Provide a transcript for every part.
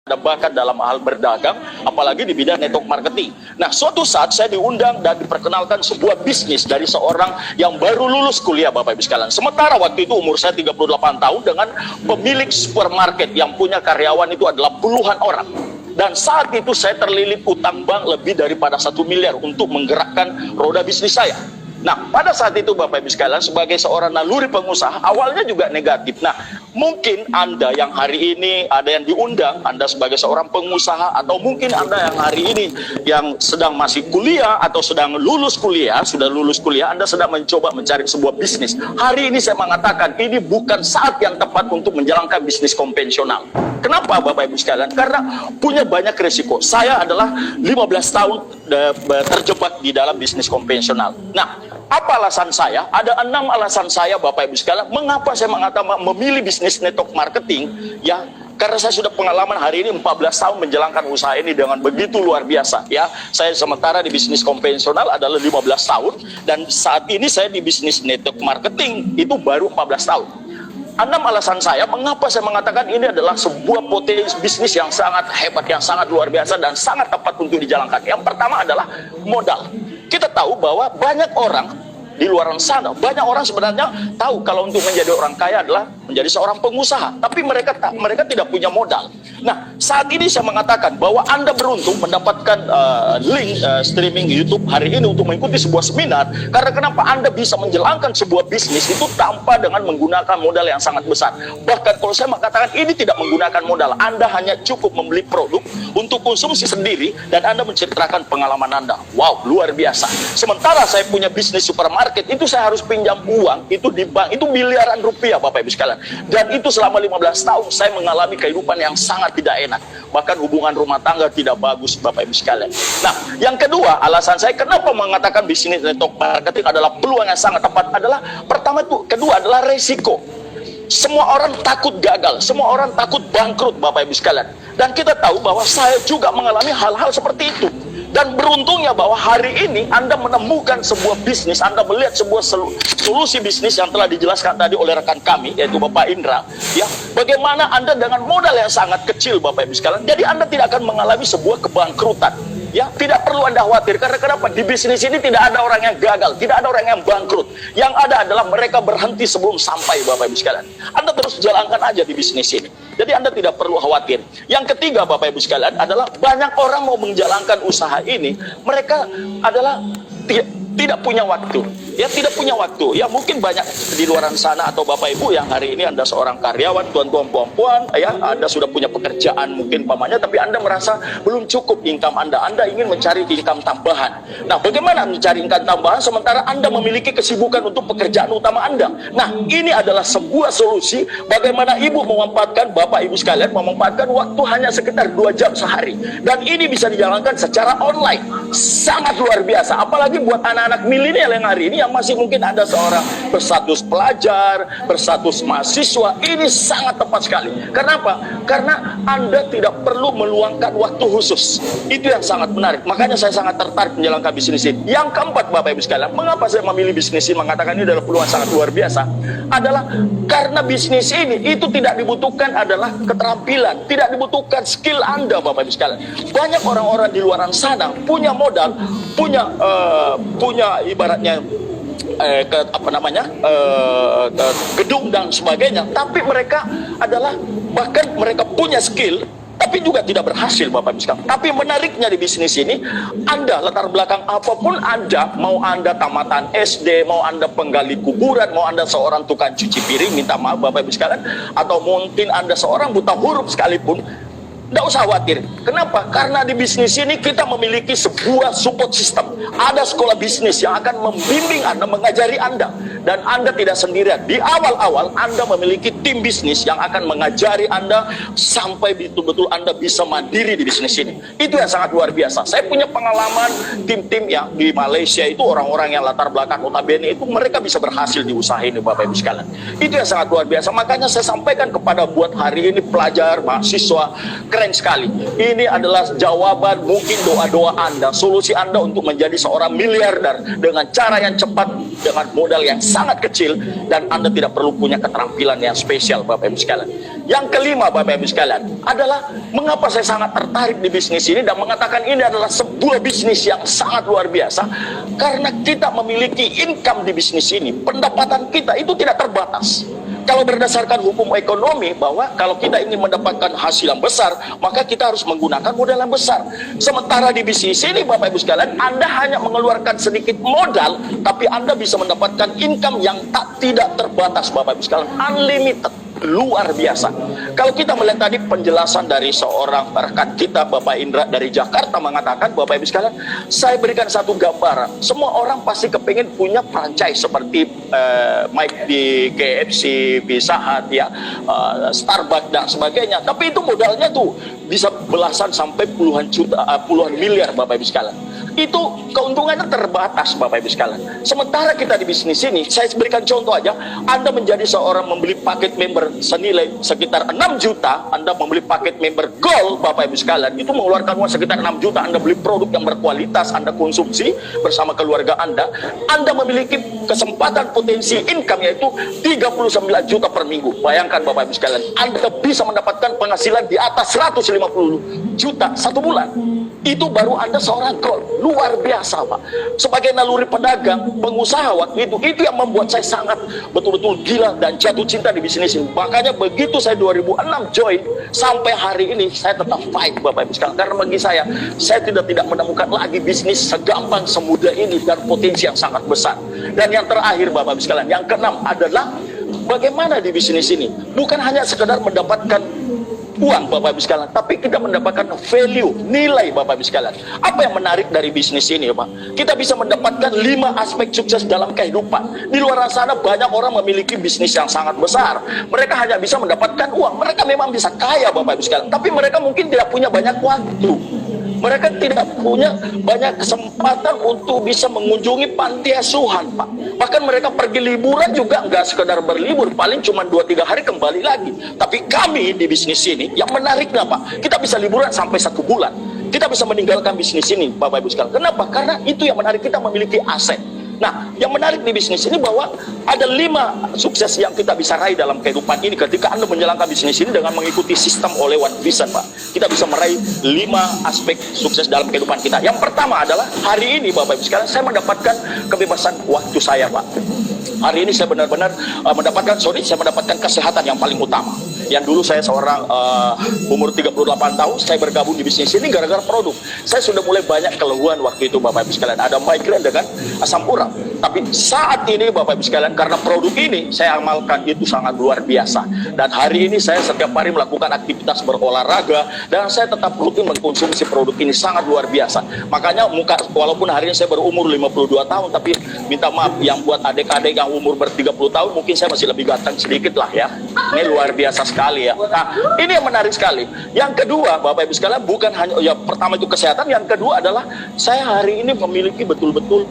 ada bakat dalam hal berdagang, apalagi di bidang network marketing. Nah, suatu saat saya diundang dan diperkenalkan sebuah bisnis dari seorang yang baru lulus kuliah, Bapak Ibu sekalian. Sementara waktu itu umur saya 38 tahun dengan pemilik supermarket yang punya karyawan itu adalah puluhan orang. Dan saat itu saya terlilit utang bank lebih daripada 1 miliar untuk menggerakkan roda bisnis saya. Nah, pada saat itu Bapak Ibu sekalian, sebagai seorang naluri pengusaha, awalnya juga negatif. Nah, mungkin Anda yang hari ini ada yang diundang, Anda sebagai seorang pengusaha, atau mungkin Anda yang hari ini yang sedang masih kuliah, atau sedang lulus kuliah, sudah lulus kuliah, Anda sedang mencoba mencari sebuah bisnis. Hari ini saya mengatakan, ini bukan saat yang tepat untuk menjalankan bisnis konvensional. Kenapa Bapak Ibu sekalian? Karena punya banyak risiko. Saya adalah 15 tahun terjebak di dalam bisnis konvensional. Nah, apa alasan saya? Ada 6 alasan saya Bapak Ibu sekalian. Mengapa saya mengatakan memilih bisnis network marketing? Ya, karena saya sudah pengalaman hari ini 14 tahun menjalankan usaha ini dengan begitu luar biasa. Ya, saya sementara di bisnis konvensional adalah 15 tahun dan saat ini saya di bisnis network marketing itu baru 14 tahun. 6 alasan saya mengapa saya mengatakan ini adalah sebuah potensi bisnis yang sangat hebat, yang sangat luar biasa dan sangat tepat untuk dijalankan. Yang pertama adalah modal. Kita tahu bahwa banyak orang di luar sana, banyak orang sebenarnya tahu kalau untuk menjadi orang kaya adalah menjadi seorang pengusaha, tapi mereka tidak punya modal. Nah, saat ini saya mengatakan bahwa Anda beruntung mendapatkan link streaming YouTube hari ini untuk mengikuti sebuah seminar. Karena kenapa Anda bisa menjalankan sebuah bisnis itu tanpa dengan menggunakan modal yang sangat besar. Bahkan kalau saya mengatakan ini tidak menggunakan modal, Anda hanya cukup membeli produk untuk konsumsi sendiri dan Anda menceritakan pengalaman Anda. Wow, luar biasa. Sementara saya punya bisnis supermarket, itu saya harus pinjam uang itu di bank, itu miliaran rupiah Bapak Ibu sekalian. Dan itu selama 15 tahun saya mengalami kehidupan yang sangat tidak enak. Bahkan hubungan rumah tangga tidak bagus Bapak Ibu sekalian. Nah, yang kedua alasan saya kenapa mengatakan bisnis network marketing adalah peluang yang sangat tepat adalah pertama itu, kedua adalah resiko. Semua orang takut gagal, semua orang takut bangkrut Bapak Ibu sekalian. Dan kita tahu bahwa saya juga mengalami hal-hal seperti itu. Dan beruntungnya bahwa hari ini Anda menemukan sebuah bisnis, Anda melihat sebuah solusi bisnis yang telah dijelaskan tadi oleh rekan kami, yaitu Bapak Indra. Ya, bagaimana Anda dengan modal yang sangat kecil Bapak Ibu sekalian, jadi Anda tidak akan mengalami sebuah kebangkrutan. Ya, tidak perlu Anda khawatir. Karena kenapa? Di bisnis ini tidak ada orang yang gagal, tidak ada orang yang bangkrut. Yang ada adalah mereka berhenti sebelum sampai Bapak Ibu sekalian. Anda terus jalankan aja di bisnis ini. Jadi Anda tidak perlu khawatir. Yang ketiga Bapak Ibu sekalian adalah banyak orang mau menjalankan usaha ini, mereka adalah tidak punya waktu. Ya, tidak punya waktu. Ya, mungkin banyak di luar sana atau Bapak Ibu yang hari ini Anda seorang karyawan, tuan-tuan, puan-puan, ya, Anda sudah punya pekerjaan mungkin pamannya, tapi Anda merasa belum cukup income Anda. Anda ingin mencari income tambahan. Nah, bagaimana mencari income tambahan sementara Anda memiliki kesibukan untuk pekerjaan utama Anda? Nah, ini adalah sebuah solusi bagaimana Ibu memanfaatkan, Bapak Ibu sekalian memanfaatkan waktu hanya sekitar 2 jam sehari. Dan ini bisa dijalankan secara online. Sangat luar biasa. Apalagi buat anak-anak milenial yang hari ini yang masih mungkin ada seorang berstatus pelajar, berstatus mahasiswa, ini sangat tepat sekali. Kenapa? Karena Anda tidak perlu meluangkan waktu khusus. Itu yang sangat menarik. Makanya saya sangat tertarik menjalankan bisnis ini. Yang keempat Bapak Ibu sekalian, mengapa saya memilih bisnis ini, mengatakan ini adalah peluang sangat luar biasa, adalah karena bisnis ini itu tidak dibutuhkan adalah keterampilan, tidak dibutuhkan skill Anda Bapak Ibu sekalian. Banyak orang-orang di luar sana punya modal, punya ibaratnya gedung dan sebagainya, tapi mereka adalah bahkan mereka punya skill tapi juga tidak berhasil Bapak Ibu sekalian. Tapi menariknya di bisnis ini, Anda latar belakang apapun Anda, mau Anda tamatan SD, mau Anda penggali kuburan, mau Anda seorang tukang cuci piring, minta maaf Bapak Ibu sekalian, atau mungkin Anda seorang buta huruf sekalipun, tidak usah khawatir. Kenapa? Karena di bisnis ini kita memiliki sebuah support system. Ada sekolah bisnis yang akan membimbing Anda, mengajari Anda. Dan Anda tidak sendirian. Di awal-awal Anda memiliki tim bisnis yang akan mengajari Anda sampai betul-betul Anda bisa mandiri di bisnis ini. Itu yang sangat luar biasa. Saya punya pengalaman tim-tim yang di Malaysia itu orang-orang yang latar belakang notabene itu mereka bisa berhasil di usaha ini Bapak Ibu sekalian. Itu yang sangat luar biasa. Makanya saya sampaikan kepada buat hari ini pelajar, mahasiswa, keren sekali. Ini adalah jawaban mungkin doa-doa Anda, solusi Anda untuk menjadi seorang miliarder dengan cara yang cepat, dengan modal yang sangat kecil, dan Anda tidak perlu punya keterampilan yang spesial, Bapak Ibu sekalian. Yang kelima, Bapak Ibu sekalian, adalah mengapa saya sangat tertarik di bisnis ini dan mengatakan ini adalah sebuah bisnis yang sangat luar biasa. Karena kita memiliki income di bisnis ini, pendapatan kita itu tidak terbatas. Kalau berdasarkan hukum ekonomi, bahwa kalau kita ingin mendapatkan hasil yang besar, maka kita harus menggunakan modal yang besar. Sementara di bisnis ini, Bapak Ibu sekalian, Anda hanya mengeluarkan sedikit modal, tapi Anda bisa mendapatkan income yang tidak terbatas, Bapak Ibu sekalian, unlimited. Luar biasa. Kalau kita melihat tadi penjelasan dari seorang rekan kita, Bapak Indra dari Jakarta, mengatakan, Bapak Ibu sekalian, saya berikan satu gambaran. Semua orang pasti kepingin punya franchise seperti Mike di KFC, Pizza Hut, ya, Starbucks dan sebagainya. Tapi itu modalnya tuh bisa belasan sampai puluhan juta, puluhan miliar, Bapak Ibu sekalian. Itu keuntungannya terbatas, Bapak Ibu sekalian. Sementara kita di bisnis ini, saya berikan contoh aja, Anda menjadi seorang membeli paket member senilai sekitar 6 juta, Anda membeli paket member Gold, Bapak Ibu sekalian, itu mengeluarkan uang sekitar 6 juta, Anda beli produk yang berkualitas, Anda konsumsi bersama keluarga Anda memiliki kesempatan potensi income yaitu 39 juta per minggu. Bayangkan, Bapak Ibu sekalian, Anda bisa mendapatkan penghasilan di atas 150 juta satu bulan. Itu baru Anda seorang Gold. Luar biasa, Pak. Sebagai naluri pedagang, pengusaha waktu itu yang membuat saya sangat betul-betul gila dan jatuh cinta di bisnis ini. Makanya begitu saya 2006 join, sampai hari ini saya tetap fight, Bapak Ibu sekalian. Karena bagi saya tidak menemukan lagi bisnis segampang, semudah ini, dan potensi yang sangat besar. Dan yang terakhir, Bapak Ibu sekalian, yang keenam adalah bagaimana di bisnis ini bukan hanya sekedar mendapatkan uang, Bapak Ibu sekalian, tapi kita mendapatkan value, nilai, Bapak Ibu sekalian. Apa yang menarik dari bisnis ini, Pak? Kita bisa mendapatkan 5 aspek sukses dalam kehidupan. Di luar sana banyak orang memiliki bisnis yang sangat besar. Mereka hanya bisa mendapatkan uang. Mereka memang bisa kaya, Bapak Ibu sekalian, tapi mereka mungkin tidak punya banyak waktu. Mereka tidak punya banyak kesempatan untuk bisa mengunjungi panti asuhan, Pak. Bahkan mereka pergi liburan juga nggak sekedar berlibur, paling cuma 2-3 hari kembali lagi. Tapi kami di bisnis ini, yang menariknya, Pak, kita bisa liburan sampai 1 bulan. Kita bisa meninggalkan bisnis ini, Bapak Ibu sekalian. Kenapa? Karena itu yang menarik, kita memiliki aset. Nah, yang menarik di bisnis ini bahwa ada 5 sukses yang kita bisa raih dalam kehidupan ini ketika Anda menjalankan bisnis ini dengan mengikuti sistem oleh One Vision, Pak. Kita bisa meraih 5 aspek sukses dalam kehidupan kita. Yang pertama adalah hari ini, Bapak Ibu sekalian, saya mendapatkan kebebasan waktu saya, Pak. Hari ini saya benar-benar saya mendapatkan kesehatan yang paling utama. Yang dulu saya seorang umur 38 tahun, saya bergabung di bisnis ini gara-gara produk. Saya sudah mulai banyak keluhan waktu itu, Bapak Ibu sekalian. Ada migrain dengan asam urat. Tapi saat ini, Bapak Ibu sekalian, karena produk ini saya amalkan, itu sangat luar biasa. Dan hari ini saya setiap hari melakukan aktivitas berolahraga, dan saya tetap rutin mengkonsumsi produk ini, sangat luar biasa. Makanya walaupun hari ini saya berumur 52 tahun, tapi minta maaf yang buat adik-adik yang umur ber-30 tahun, mungkin saya masih lebih ganteng sedikit lah ya. Ini luar biasa sekali ya. Nah, ini yang menarik sekali. Yang kedua, Bapak Ibu sekalian, bukan hanya pertama itu kesehatan, yang kedua adalah saya hari ini memiliki betul-betul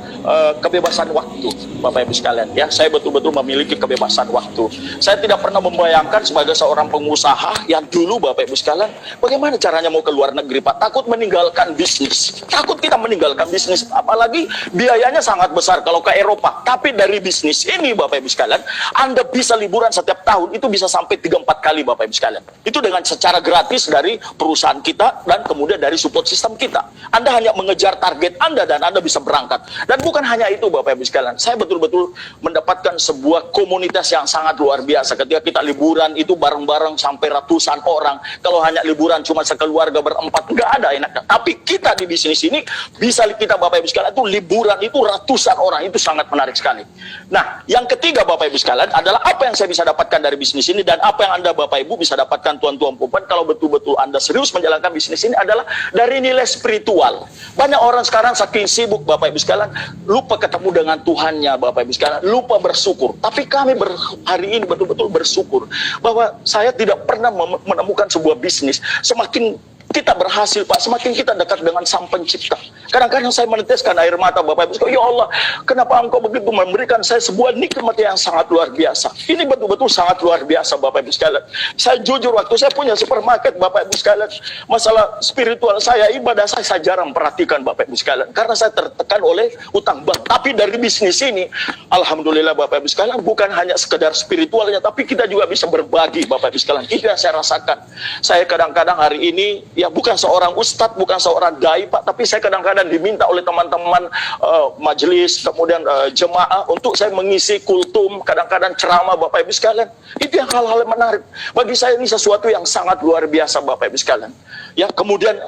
kebebasan waktu, Bapak Ibu sekalian ya. Saya betul-betul memiliki kebebasan waktu. Saya tidak pernah membayangkan sebagai seorang pengusaha yang dulu, Bapak Ibu sekalian, bagaimana caranya mau ke luar negeri, Pak? Takut meninggalkan bisnis. Takut kita meninggalkan bisnis, apalagi biayanya sangat besar kalau ke Eropa. Tapi dari bisnis ini, Bapak Ibu sekalian, Anda bisa liburan setiap tahun, itu bisa sampai 3-4 kali, Bapak Ibu sekalian. Itu dengan secara gratis dari perusahaan kita dan kemudian dari support system kita. Anda hanya mengejar target Anda dan Anda bisa berangkat. Dan bukan hanya itu, Bapak Ibu sekalian, saya betul-betul mendapatkan sebuah komunitas yang sangat luar biasa. Ketika kita liburan itu bareng-bareng sampai ratusan orang. Kalau hanya liburan cuma sekeluarga berempat, nggak ada enaknya. Tapi kita di bisnis ini bisa kita, Bapak Ibu sekalian, itu liburan itu ratusan orang. Itu sangat menarik sekali. Nah, yang ketiga, Bapak Ibu sekalian, adalah apa yang saya bisa dapatkan dari bisnis ini dan apa yang Anda, Bapak Ibu, bisa dapatkan, tuan-tuan perempuan, kalau betul-betul Anda serius menjalankan bisnis ini, adalah dari nilai spiritual. Banyak orang sekarang saking sibuk, Bapak Ibu sekalian, lupa ketemu dengan Tuhannya, Bapak Ibu sekalian, lupa bersyukur. Tapi kami hari ini betul-betul bersyukur bahwa saya tidak pernah menemukan sebuah bisnis semakin kita berhasil Pak, semakin kita dekat dengan Sang Pencipta. Kadang-kadang saya meneteskan air mata Bapak Ibu, ya Allah, kenapa Engkau begitu memberikan saya sebuah nikmat yang sangat luar biasa. Ini betul-betul sangat luar biasa Bapak Ibu sekalian. Saya jujur, waktu saya punya supermarket Bapak Ibu sekalian, masalah spiritual saya, ibadah saya jarang perhatikan Bapak Ibu sekalian, karena saya tertekan oleh utang bank. Tapi dari bisnis ini, alhamdulillah Bapak Ibu sekalian, bukan hanya sekedar spiritualnya, tapi kita juga bisa berbagi Bapak Ibu sekalian. Itu yang saya rasakan. Saya kadang-kadang hari ini, ya bukan seorang ustadz, bukan seorang dai Pak, tapi saya kadang-kadang diminta oleh teman-teman majelis, kemudian jemaah, untuk saya mengisi kultum, kadang-kadang ceramah Bapak Ibu sekalian. Itu yang hal-hal yang menarik. Bagi saya ini sesuatu yang sangat luar biasa Bapak Ibu sekalian. Ya, kemudian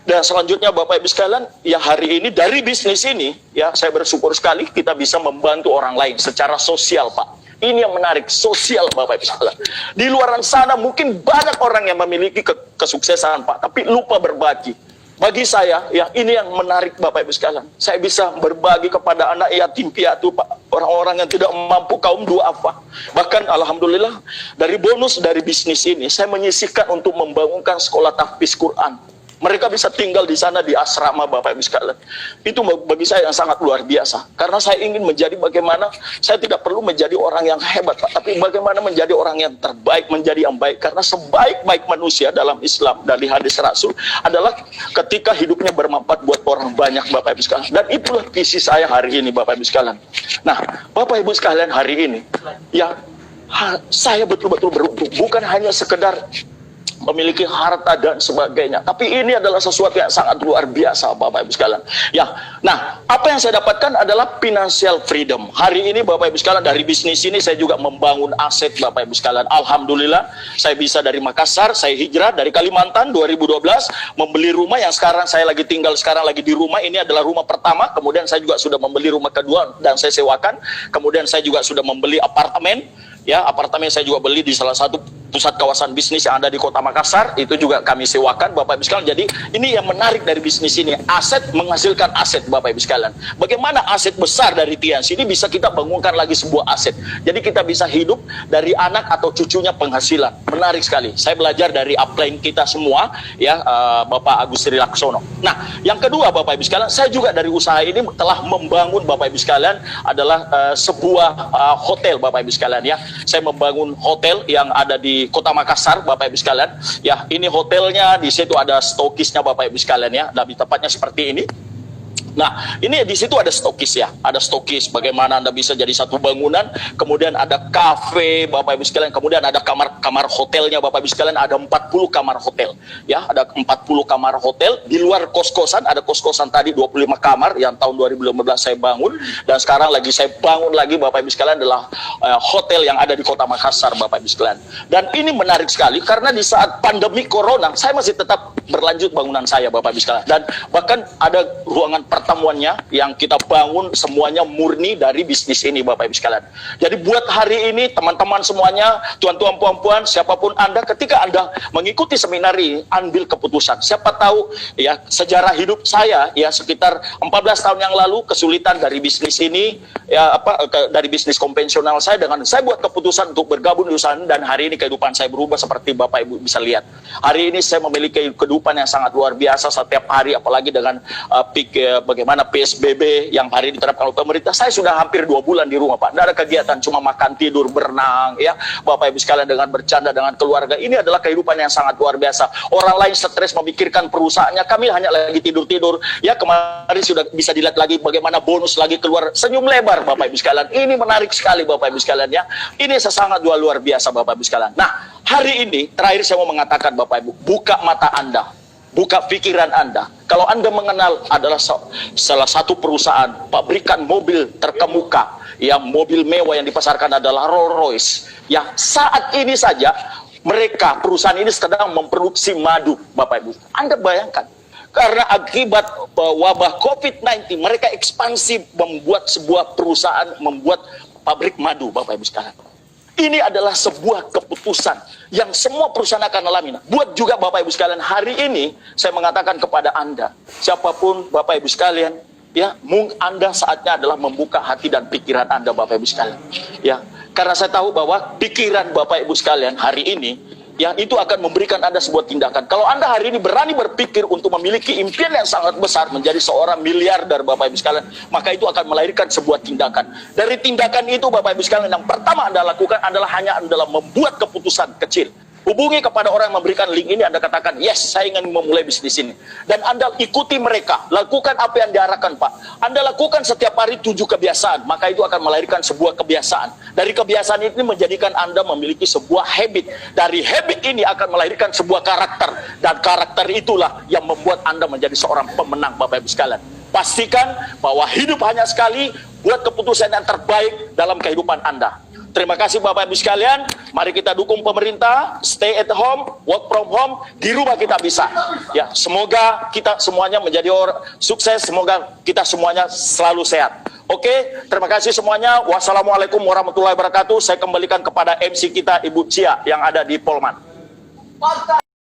dan selanjutnya Bapak Ibu sekalian, ya hari ini dari bisnis ini, ya saya bersyukur sekali kita bisa membantu orang lain secara sosial Pak. Ini yang menarik, sosial Bapak Ibu sekalian. Di luar sana mungkin banyak orang yang memiliki kesuksesan Pak, tapi lupa berbagi. Bagi saya, ya ini yang menarik Bapak Ibu sekalian. Saya bisa berbagi kepada anak yatim piatu Pak, orang-orang yang tidak mampu, kaum duafa. Bahkan alhamdulillah dari bonus dari bisnis ini, saya menyisihkan untuk membangunkan sekolah tahfiz Quran. Mereka bisa tinggal di sana di asrama Bapak Ibu sekalian. Itu bagi saya yang sangat luar biasa. Karena saya ingin menjadi bagaimana, saya tidak perlu menjadi orang yang hebat Pak, tapi bagaimana menjadi orang yang terbaik, menjadi yang baik. Karena sebaik-baik manusia dalam Islam, dari hadis Rasul, adalah ketika hidupnya bermanfaat buat orang banyak Bapak Ibu sekalian. Dan itulah visi saya hari ini Bapak Ibu sekalian. Nah Bapak Ibu sekalian, hari ini, ya saya betul-betul beruntung. Bukan hanya sekedar memiliki harta dan sebagainya, tapi ini adalah sesuatu yang sangat luar biasa Bapak Ibu sekalian. Ya, nah apa yang saya dapatkan adalah financial freedom. Hari ini Bapak Ibu sekalian, dari bisnis ini saya juga membangun aset Bapak Ibu sekalian. Alhamdulillah, saya bisa dari Makassar, saya hijrah dari Kalimantan 2012, membeli rumah yang sekarang saya lagi tinggal, sekarang lagi di rumah. Ini adalah rumah pertama, kemudian saya juga sudah membeli rumah kedua dan saya sewakan. Kemudian saya juga sudah membeli apartemen. Ya, apartemen saya juga beli di salah satu pusat kawasan bisnis yang ada di Kota Makassar, itu juga kami sewakan Bapak Ibu sekalian. Jadi ini yang menarik dari bisnis ini, aset menghasilkan aset Bapak Ibu sekalian. Bagaimana aset besar dari Tians ini bisa kita bangunkan lagi sebuah aset. Jadi kita bisa hidup dari anak atau cucunya penghasilan. Menarik sekali. Saya belajar dari upline kita semua, ya Bapak Agus Sri Laksono. Nah, yang kedua Bapak Ibu sekalian, saya juga dari usaha ini telah membangun Bapak Ibu sekalian adalah sebuah hotel Bapak Ibu sekalian ya. Saya membangun hotel yang ada di Kota Makassar Bapak Ibu sekalian. Ya, ini hotelnya, di situ ada stokisnya Bapak Ibu sekalian ya. Lebih tepatnya seperti ini. Nah, ini di situ ada stokis ya, ada stokis bagaimana Anda bisa jadi satu bangunan, kemudian ada kafe Bapak Ibu sekalian, kemudian ada kamar hotelnya Bapak Ibu sekalian, ada 40 kamar hotel. Ya, ada 40 kamar hotel, di luar kos-kosan, ada kos-kosan tadi 25 kamar yang tahun 2015 saya bangun, dan sekarang lagi saya bangun lagi Bapak Ibu sekalian adalah hotel yang ada di Kota Makassar Bapak Ibu sekalian. Dan ini menarik sekali karena di saat pandemi Corona, saya masih tetap berlanjut bangunan saya Bapak Ibu sekalian. Dan bahkan ada ruangan pertemuannya yang kita bangun semuanya murni dari bisnis ini Bapak Ibu sekalian. Jadi buat hari ini teman-teman semuanya, tuan-tuan puan-puan, siapapun Anda, ketika Anda mengikuti seminar ini, ambil keputusan. Siapa tahu ya sejarah hidup saya ya sekitar 14 tahun yang lalu, kesulitan dari bisnis ini ya dari bisnis konvensional saya, dengan saya buat keputusan untuk bergabung di usaha ini, dan hari ini kehidupan saya berubah seperti Bapak Ibu bisa lihat. Hari ini saya memiliki kehidupan yang sangat luar biasa setiap hari, apalagi dengan bagaimana PSBB yang hari ini diterapkan oleh pemerintah. Saya sudah hampir 2 bulan di rumah Pak, tidak ada kegiatan, cuma makan, tidur, berenang ya Bapak Ibu sekalian, dengan bercanda dengan keluarga. Ini adalah kehidupan yang sangat luar biasa. Orang lain stres memikirkan perusahaannya, kami hanya lagi tidur-tidur ya. Kemarin sudah bisa dilihat lagi bagaimana bonus lagi keluar, senyum lebar Bapak Ibu sekalian. Ini menarik sekali Bapak Ibu sekalian ya. Ini sangat luar biasa Bapak Ibu sekalian. Nah, hari ini terakhir saya mau mengatakan Bapak Ibu, buka mata Anda, buka pikiran Anda. Kalau Anda mengenal adalah salah satu perusahaan pabrikan mobil terkemuka, yang mobil mewah yang dipasarkan adalah Rolls Royce. Ya, saat ini saja mereka, perusahaan ini sedang memproduksi madu Bapak Ibu. Anda bayangkan, karena akibat wabah COVID-19, mereka ekspansi membuat sebuah perusahaan, membuat pabrik madu Bapak Ibu sekalian. Ini adalah sebuah keputusan yang semua perusahaan akan alami. Buat juga Bapak Ibu sekalian, hari ini saya mengatakan kepada Anda, siapapun Bapak Ibu sekalian, ya, Anda saatnya adalah membuka hati dan pikiran Anda Bapak Ibu sekalian. Ya, karena saya tahu bahwa pikiran Bapak Ibu sekalian hari ini, ya itu akan memberikan Anda sebuah tindakan. Kalau Anda hari ini berani berpikir untuk memiliki impian yang sangat besar menjadi seorang miliarder Bapak Ibu sekalian, maka itu akan melahirkan sebuah tindakan. Dari tindakan itu Bapak Ibu sekalian, yang pertama Anda lakukan adalah membuat keputusan kecil. Hubungi kepada orang yang memberikan link ini, Anda katakan, yes, saya ingin memulai bisnis ini. Dan Anda ikuti mereka, lakukan apa yang diarahkan Pak. Anda lakukan setiap hari 7 kebiasaan, maka itu akan melahirkan sebuah kebiasaan. Dari kebiasaan ini menjadikan Anda memiliki sebuah habit. Dari habit ini akan melahirkan sebuah karakter. Dan karakter itulah yang membuat Anda menjadi seorang pemenang Bapak Ibu sekalian. Pastikan bahwa hidup hanya sekali, buat keputusan yang terbaik dalam kehidupan Anda. Terima kasih Bapak Ibu sekalian. Mari kita dukung pemerintah, stay at home, work from home, di rumah kita bisa. Ya, semoga kita semuanya menjadi orang sukses, semoga kita semuanya selalu sehat. Oke, terima kasih semuanya. Wassalamualaikum warahmatullahi wabarakatuh. Saya kembalikan kepada MC kita Ibu Cia yang ada di Polman.